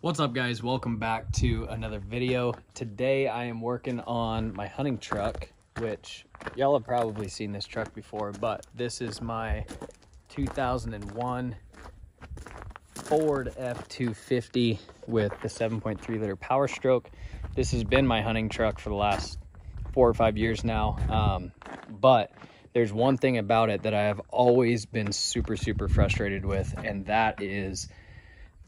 What's up, guys? Welcome back to another video. Today I am working on my hunting truck, which y'all have probably seen this truck before, but this is my 2001 Ford F-250 with the 7.3 liter Power Stroke. This has been my hunting truck for the last 4 or 5 years now, but there's one thing about it that I have always been super frustrated with, and that is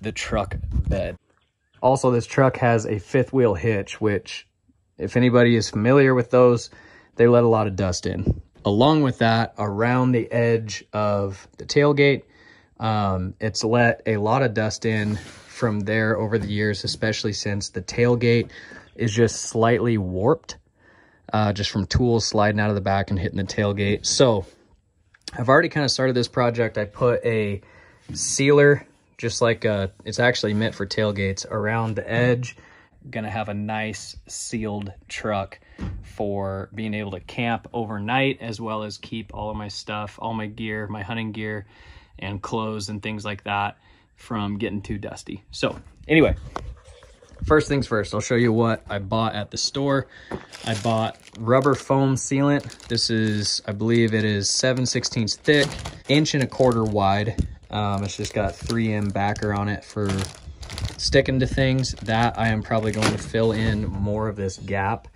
the truck bed. Also, this truck has a fifth wheel hitch, which, if anybody is familiar with those, they let a lot of dust in. Along with that, around the edge of the tailgate, it's let a lot of dust in from there over the years, especially since the tailgate is just slightly warped, just from tools sliding out of the back and hitting the tailgate. So I've already kind of started this project. I put a sealer, just like it's actually meant for tailgates, around the edge. Gonna have a nice sealed truck for being able to camp overnight, as well as keep all of my stuff, all my gear, my hunting gear and clothes and things like that from getting too dusty. So anyway, first things first, I'll show you what I bought at the store. I bought rubber foam sealant. This is, I believe it is 7/16 thick, 1.25 inch wide. It's just got 3M backer on it for sticking to things. That I am probably going to fill in more of this gap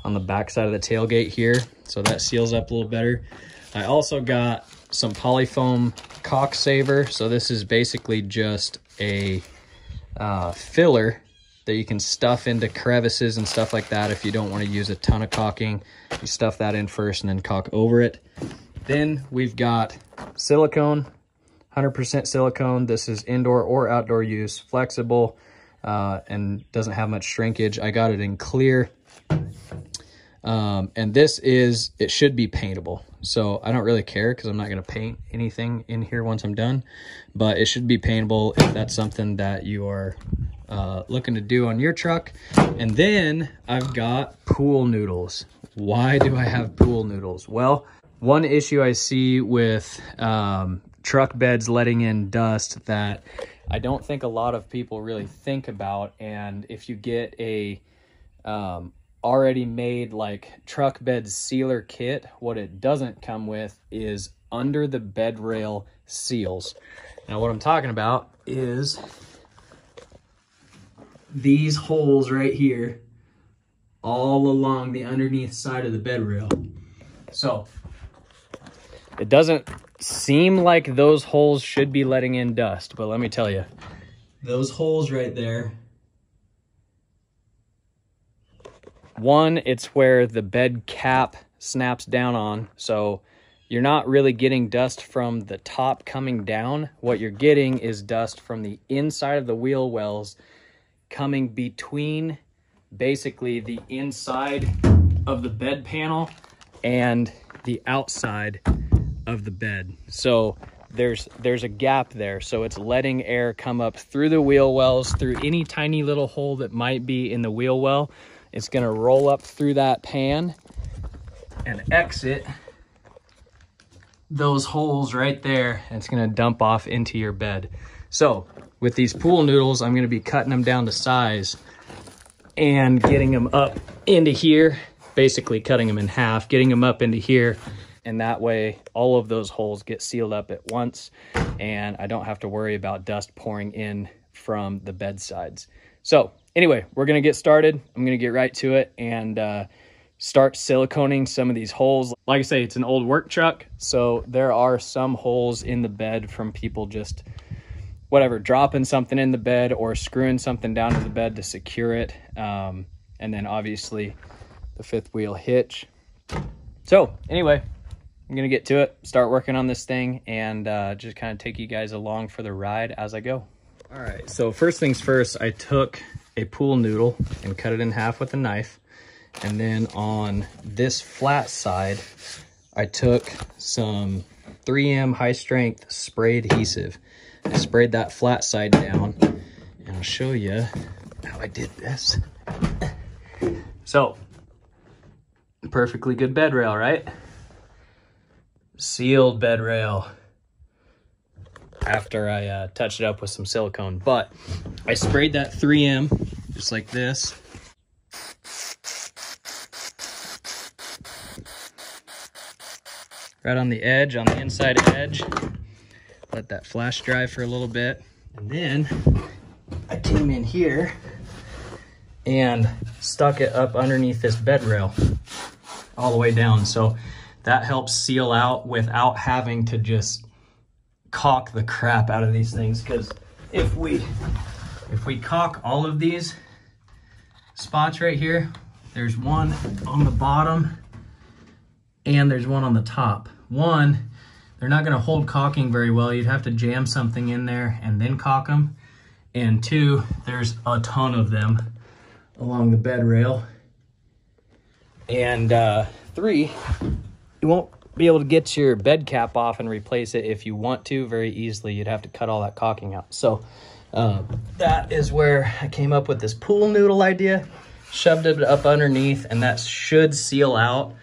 on the back side of the tailgate here, so that seals up a little better. I also got some polyfoam caulk saver. So this is basically just a filler that you can stuff into crevices and stuff like that. If you don't want to use a ton of caulking, you stuff that in first and then caulk over it. Then we've got silicone, 100% silicone. This is indoor or outdoor use, flexible, and doesn't have much shrinkage. I got it in clear. And this is, it should be paintable. So I don't really care because I'm not going to paint anything in here once I'm done, but it should be paintable if that's something that you are looking to do on your truck. And then I've got pool noodles. Why do I have pool noodles? Well, one issue I see with truck beds letting in dust that I don't think a lot of people really think about, and if you get a already made like truck bed sealer kit, what it doesn't come with is under the bed rail seals. Now what I'm talking about is these holes right here all along the underneath side of the bed rail. So it doesn't seem like those holes should be letting in dust, but let me tell you, those holes right there, one, it's where the bed cap snaps down on, so you're not really getting dust from the top coming down. What you're getting is dust from the inside of the wheel wells coming between basically the inside of the bed panel and the outside of the bed. So there's a gap there, so it's letting air come up through the wheel wells, through any tiny little hole that might be in the wheel well. It's going to roll up through that pan and exit those holes right there, and it's going to dump off into your bed. So with these pool noodles, I'm going to be cutting them down to size and getting them up into here, basically cutting them in half, getting them up into here, and that way all of those holes get sealed up at once and I don't have to worry about dust pouring in from the bed sides. So anyway, we're going to get started. I'm going to get right to it and start siliconing some of these holes. Like I say, it's an old work truck, so there are some holes in the bed from people just whatever, dropping something in the bed or screwing something down to the bed to secure it. And then obviously the fifth wheel hitch. So anyway, I'm going to get to it, start working on this thing, and just kind of take you guys along for the ride as I go. All right, so first things first, I took a pool noodle and cut it in half with a knife. And then on this flat side, I took some 3M high strength spray adhesive. I sprayed that flat side down, and I'll show you how I did this. So, perfectly good bed rail, right? Sealed bed rail. after I touched it up with some silicone. But I sprayed that 3M just like this. Right on the edge, on the inside edge. Let that flash dry for a little bit. And then I came in here and stuck it up underneath this bed rail all the way down. So that helps seal out without having to just caulk the crap out of these things. Because if we caulk all of these spots right here, there's one on the bottom and there's one on the top. One, they're not gonna hold caulking very well. You'd have to jam something in there and then caulk them. And two, there's a ton of them along the bed rail. And three, you won't be able to get your bed cap off and replace it if you want to very easily. You'd have to cut all that caulking out. So that is where I came up with this pool noodle idea. Shoved it up underneath, and that should seal out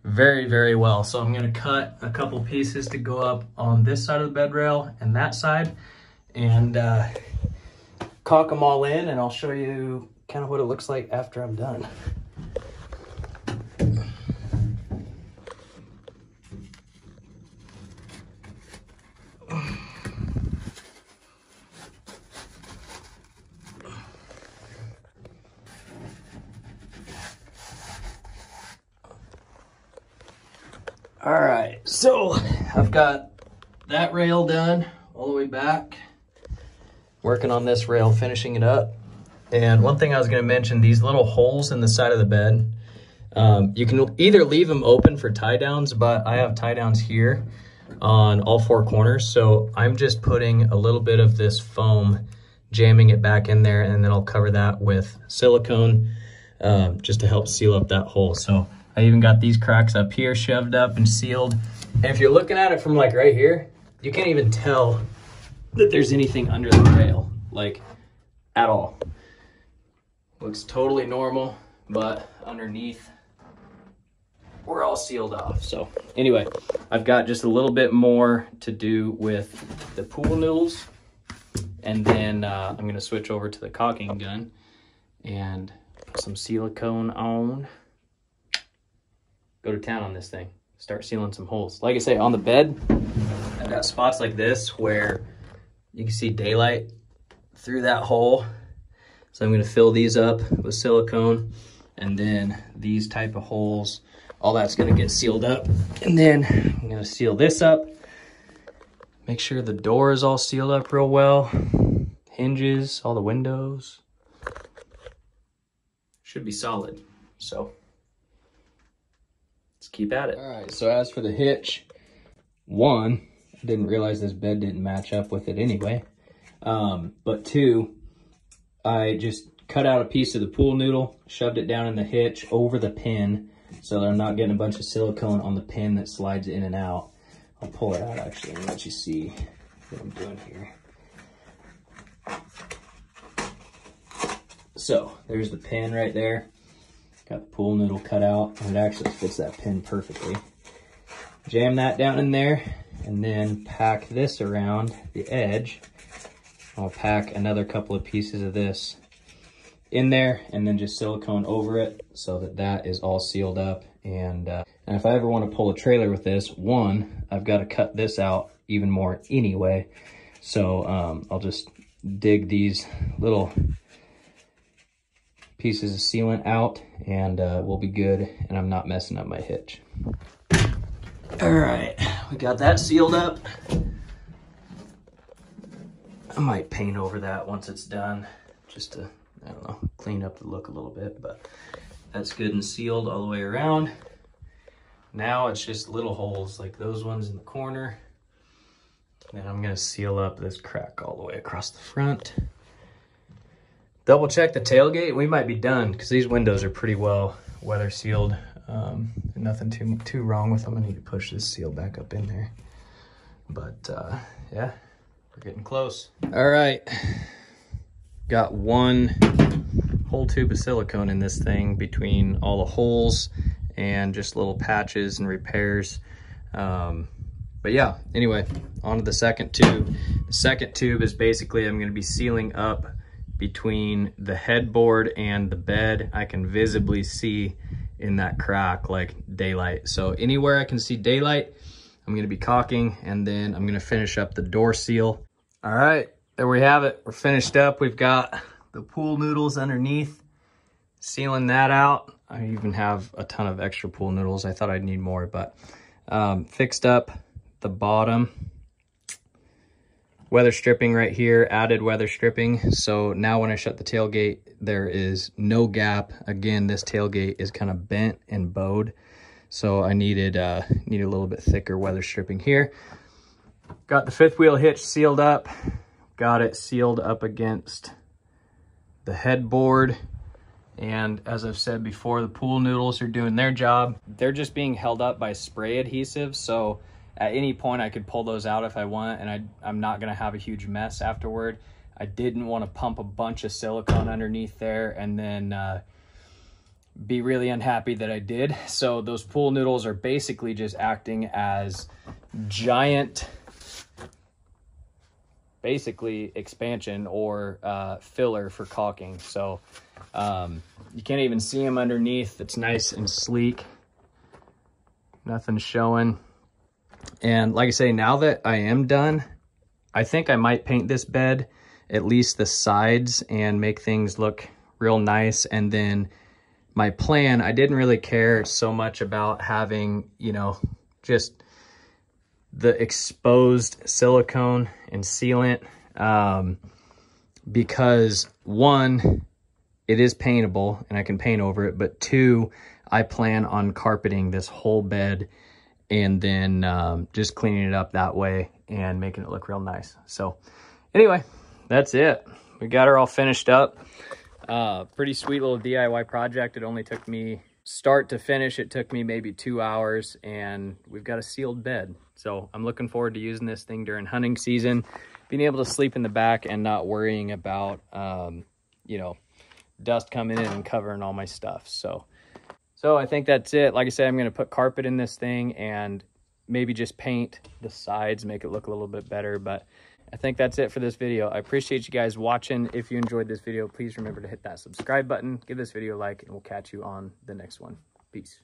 very, very well. So I'm gonna cut a couple pieces to go up on this side of the bed rail and that side, and caulk them all in, and I'll show you kind of what it looks like after I'm done. All right, so I've got that rail done all the way back. Working on this rail, finishing it up. And one thing I was gonna mention, these little holes in the side of the bed, you can either leave them open for tie downs, but I have tie downs here on all four corners. So I'm just putting a little bit of this foam, jamming it back in there, and then I'll cover that with silicone just to help seal up that hole. So I even got these cracks up here shoved up and sealed. And if you're looking at it from like right here, you can't even tell that there's anything under the rail, like at all. Looks totally normal, but underneath, we're all sealed off. So anyway, I've got just a little bit more to do with the pool noodles. And then I'm gonna switch over to the caulking gun and put some silicone on. Go to town on this thing, start sealing some holes. Like I say, on the bed, I've got spots like this where you can see daylight through that hole. So I'm gonna fill these up with silicone, and then these type of holes, all that's gonna get sealed up. And then I'm gonna seal this up, make sure the door is all sealed up real well, hinges, all the windows. Should be solid, so. Keep at it. All right, so as for the hitch, one, I didn't realize this bed didn't match up with it anyway. But two, I just cut out a piece of the pool noodle, shoved it down in the hitch over the pin so that I'm not getting a bunch of silicone on the pin that slides in and out. I'll pull it out actually and let you see what I'm doing here. So there's the pin right there. Got the pool noodle cut out, and it actually fits that pin perfectly. Jam that down in there, and then pack this around the edge. I'll pack another couple of pieces of this in there, and then just silicone over it so that that is all sealed up. And if I ever want to pull a trailer with this, one, I've got to cut this out even more anyway. So I'll just dig these little pieces of sealant out, and we'll be good, and I'm not messing up my hitch. All right, we got that sealed up. I might paint over that once it's done, just to, I don't know, clean up the look a little bit, but that's good and sealed all the way around. Now it's just little holes like those ones in the corner. And I'm gonna seal up this crack all the way across the front. Double check the tailgate. We might be done because these windows are pretty well weather sealed. Nothing too wrong with them. I need to push this seal back up in there. But yeah, we're getting close. All right, got one whole tube of silicone in this thing between all the holes and just little patches and repairs. But yeah, anyway, on to the second tube. The second tube is basically, I'm gonna be sealing up between the headboard and the bed. I can visibly see in that crack like daylight. So anywhere I can see daylight, I'm gonna be caulking, and then I'm gonna finish up the door seal. All right, there we have it. We're finished up. We've got the pool noodles underneath, sealing that out. I even have a ton of extra pool noodles. I thought I'd need more, but fixed up the bottom. Weather stripping right here, added weather stripping. So now when I shut the tailgate, there is no gap. Again, this tailgate is kind of bent and bowed. So I needed a little bit thicker weather stripping here. Got the fifth wheel hitch sealed up. Got it sealed up against the headboard. And as I've said before, the pool noodles are doing their job. They're just being held up by spray adhesive. So at any point I could pull those out if I want, and I'm not gonna have a huge mess afterward. I didn't want to pump a bunch of silicone underneath there and then be really unhappy that I did. So those pool noodles are basically just acting as giant, basically expansion or filler for caulking. So you can't even see them underneath. It's nice and sleek. Nothing showing. And like I say, now that I am done, I think I might paint this bed, at least the sides, and make things look real nice. And then my plan, I didn't really care so much about having, you know, just the exposed silicone and sealant, because one, it is paintable and I can paint over it, but two, I plan on carpeting this whole bed and then just cleaning it up that way and making it look real nice. So anyway, that's it. We got her all finished up. Pretty sweet little DIY project. It only took me, start to finish, it took me maybe 2 hours, and we've got a sealed bed. So I'm looking forward to using this thing during hunting season, being able to sleep in the back and not worrying about, you know, dust coming in and covering all my stuff. So I think that's it. Like I said, I'm going to put carpet in this thing and maybe just paint the sides, make it look a little bit better. But I think that's it for this video. I appreciate you guys watching. If you enjoyed this video, please remember to hit that subscribe button, give this video a like, and we'll catch you on the next one. Peace.